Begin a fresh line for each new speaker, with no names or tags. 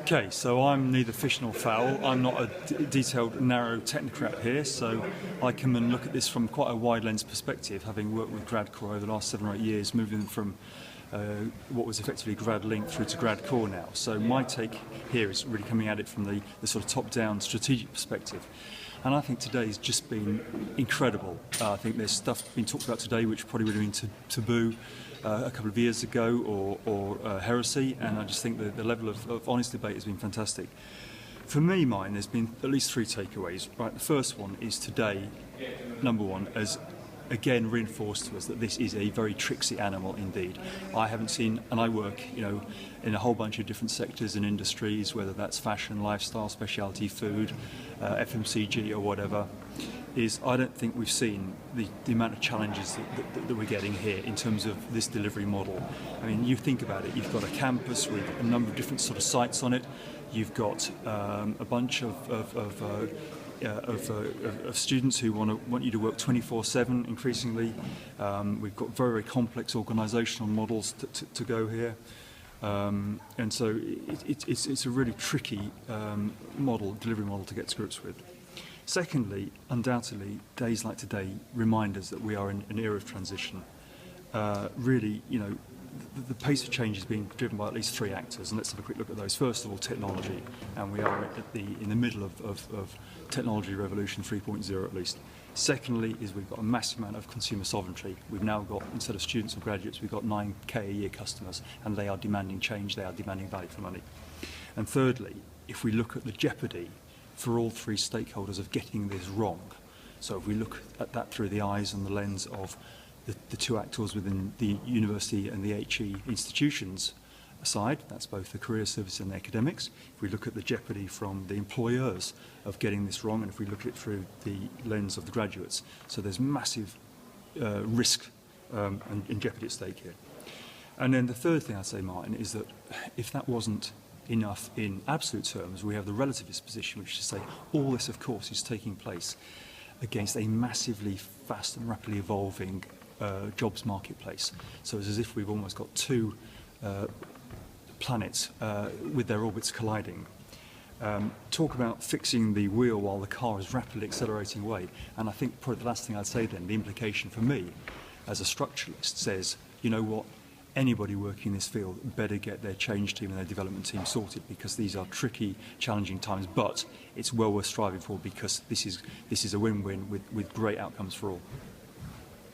Okay, so I'm neither fish nor fowl. I'm not a detailed, narrow technocrat here, so I come and look at this from quite a wide lens perspective, having worked with Gradcore over the last 7 or 8 years, moving from what was effectively GradLink through to Gradcore now. So my take here is really coming at it from the sort of top-down strategic perspective. And I think today has just been incredible. I think there's stuff being talked about today which probably would have been taboo a couple of years ago or heresy, and I just think the level of honest debate has been fantastic. For me, there's been at least 3 takeaways. Right, the first one is today, number one, as again reinforced to us that this is a very tricksy animal indeed. I haven't seen, and I work, in a whole bunch of different sectors and industries, whether that's fashion, lifestyle, specialty food, FMCG or whatever, I don't think we've seen the amount of challenges that we're getting here in terms of this delivery model. I mean, you think about it, you've got a campus with a number of different sort of sites on it, you've got a bunch of students who want you to work 24/7 increasingly. We've got very, very complex organisational models to go here. And so it's a really tricky delivery model to get to grips with. Secondly, undoubtedly, days like today remind us that we are in an era of transition. Really, the pace of change is being driven by at least 3 actors, and let's have a quick look at those. First of all, technology, and we are in the middle of technology revolution 3.0 at least. Secondly, we've got a massive amount of consumer sovereignty. We've now got, instead of students and graduates, we've got 9K a year customers, and they are demanding change, they are demanding value for money. And thirdly, if we look at the jeopardy for all 3 stakeholders of getting this wrong, so if we look at that through the eyes and the lens of the 2 actors within the university and the HE institutions aside, that's both the career service and the academics. If we look at the jeopardy from the employers of getting this wrong, and if we look at it through the lens of the graduates, so there's massive risk and jeopardy at stake here. And then the third thing I'd say, Martin, is that if that wasn't enough in absolute terms, we have the relativist position, which is to say all this, of course, is taking place against a massively fast and rapidly evolving jobs marketplace. So it's as if we've almost got 2 planets with their orbits colliding. Talk about fixing the wheel while the car is rapidly accelerating away. And I think probably the last thing I'd say then, the implication for me as a structuralist says, you know what, anybody working in this field better get their change team and their development team sorted, because these are tricky, challenging times, but it's well worth striving for, because this is a win-win with great outcomes for all.